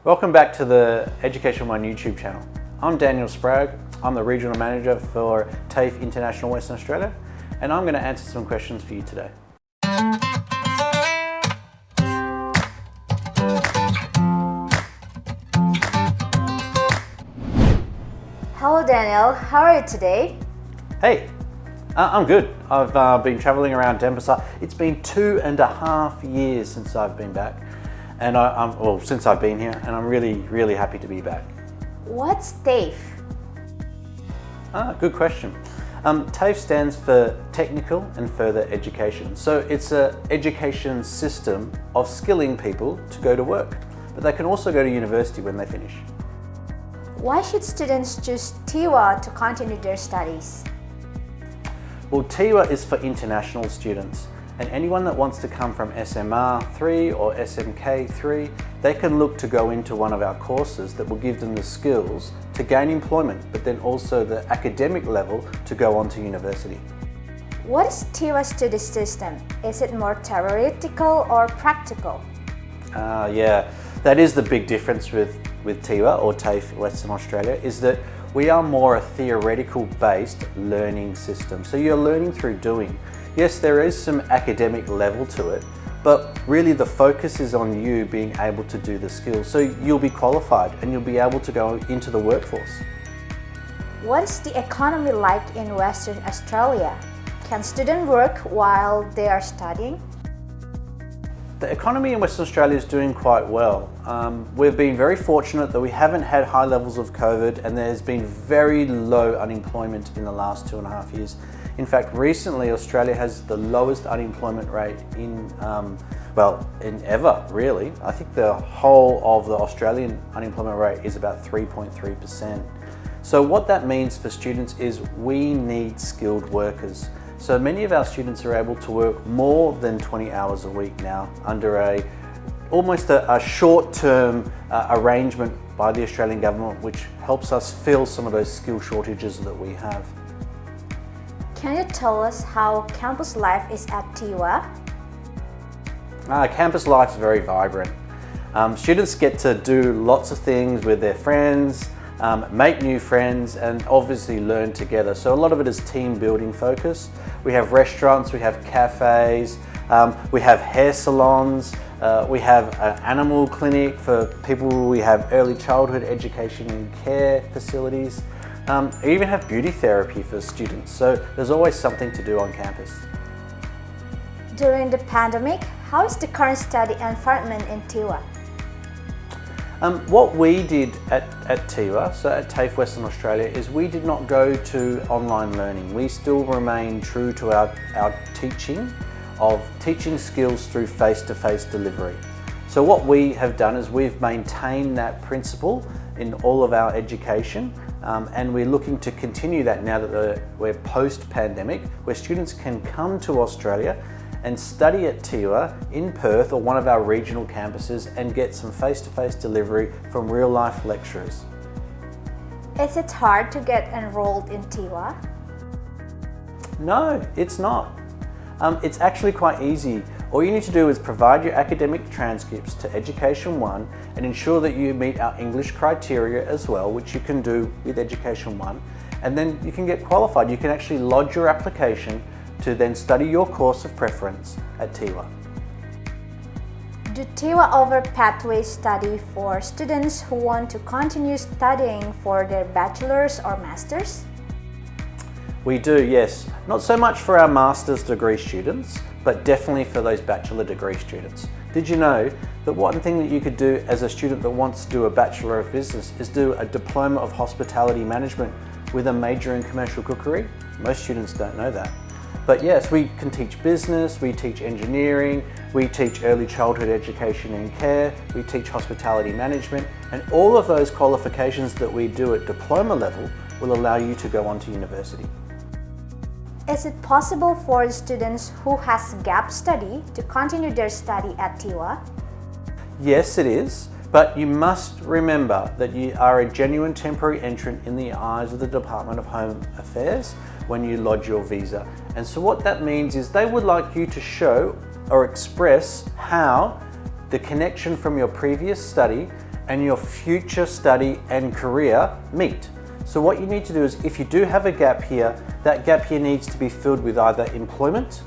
Welcome back to the Education One YouTube channel. I'm Daniel Sprague. I'm the Regional Manager for TAFE International Western Australia, and I'm going to answer some questions for you today. Hello Daniel, how are you today? Hey, I'm good. I've been travelling around Denver. It's been 2.5 years since I've been back, and since I've been here, and I'm really happy to be back. What's TAFE? Good question. TAFE stands for Technical and Further Education. So it's an education system of skilling people to go to work, but they can also go to university when they finish. Why should students choose TIWA to continue their studies? Well, TIWA is for international students, and anyone that wants to come from SMR 3 or SMK 3, they can look to go into one of our courses that will give them the skills to gain employment, but then also the academic level to go on to university. What is TIWA study system? Is it more theoretical or practical? Yeah, that is the big difference with TIWA or TAFE Western Australia, is that we are more a theoretical based learning system. So you're learning through doing. Yes, there is some academic level to it, but really the focus is on you being able to do the skills. So you'll be qualified and you'll be able to go into the workforce. What is the economy like in Western Australia? Can students work while they are studying? The economy in Western Australia is doing quite well. We've been very fortunate that we haven't had high levels of COVID, and there's been very low unemployment in the last 2.5 years. In fact, recently Australia has the lowest unemployment rate in ever, really. I think the whole of the Australian unemployment rate is about 3.3%. So what that means for students is we need skilled workers. So many of our students are able to work more than 20 hours a week now under almost a short-term arrangement by the Australian government, which helps us fill some of those skill shortages that we have. Can you tell us how campus life is at TIWA? Campus life is very vibrant. Students get to do lots of things with their friends, make new friends, and obviously learn together. So a lot of it is team building focus. We have restaurants, we have cafes, we have hair salons, we have an animal clinic for people, we have early childhood education and care facilities. We even have beauty therapy for students, so there's always something to do on campus. During the pandemic, how is the current study environment in TIWA? What we did at TIWA, so at TAFE Western Australia, is we did not go to online learning. We still remain true to our teaching of teaching skills through face-to-face delivery. So what we have done is we've maintained that principle in all of our education, and we're looking to continue that now that we're post-pandemic, where students can come to Australia and study at TIWA in Perth or one of our regional campuses and get some face-to-face delivery from real-life lecturers. Is it hard to get enrolled in TIWA? No, it's not. It's actually quite easy. All you need to do is provide your academic transcripts to Education One and ensure that you meet our English criteria as well, which you can do with Education One, and then you can get qualified. You can actually lodge your application to then study your course of preference at TIWA. Do TIWA offer pathway study for students who want to continue studying for their bachelor's or master's? We do, yes. Not so much for our master's degree students, but definitely for those bachelor degree students. Did you know that one thing that you could do as a student that wants to do a Bachelor of Business is do a Diploma of Hospitality Management with a major in commercial cookery? Most students don't know that. But yes, we can teach business, we teach engineering, we teach early childhood education and care, we teach hospitality management, and all of those qualifications that we do at diploma level will allow you to go on to university. Is it possible for students who has gap study to continue their study at TIWA? Yes, it is. But you must remember that you are a genuine temporary entrant in the eyes of the Department of Home Affairs when you lodge your visa. And so what that means is they would like you to show or express how the connection from your previous study and your future study and career meet. So what you need to do is, if you do have a gap here, that gap here needs to be filled with either employment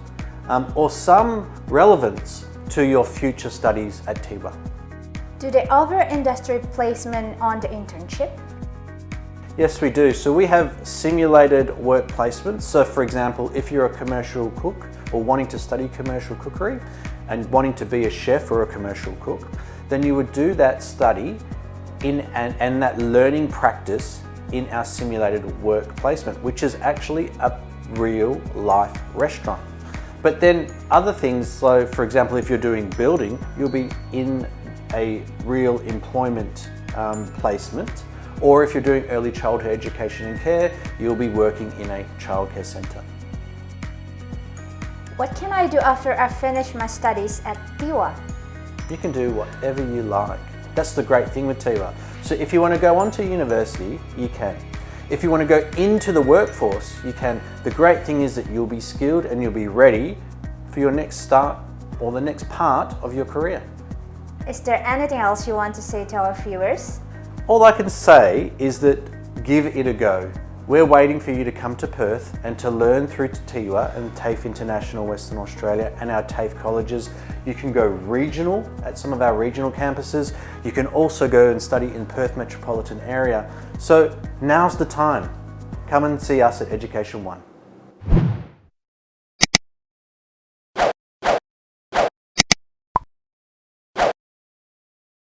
or some relevance to your future studies at TIWA. Do they offer industry placement on the internship? Yes, we do. So we have simulated work placements. So for example, if you're a commercial cook or wanting to study commercial cookery and wanting to be a chef or a commercial cook, then you would do that study and that learning practice in our simulated work placement, which is actually a real life restaurant. But then other things, so for example, if you're doing building, you'll be in a real employment placement. Or if you're doing early childhood education and care, you'll be working in a childcare centre. What can I do after I finish my studies at TIWA? You can do whatever you like. That's the great thing with TIWA. So if you want to go on to university, you can. If you want to go into the workforce, you can. The great thing is that you'll be skilled and you'll be ready for your next start or the next part of your career. Is there anything else you want to say to our viewers? All I can say is that give it a go. We're waiting for you to come to Perth and to learn through to TIWA and TAFE International Western Australia and our TAFE colleges. You can go regional at some of our regional campuses. You can also go and study in Perth metropolitan area. So now's the time. Come and see us at Education One.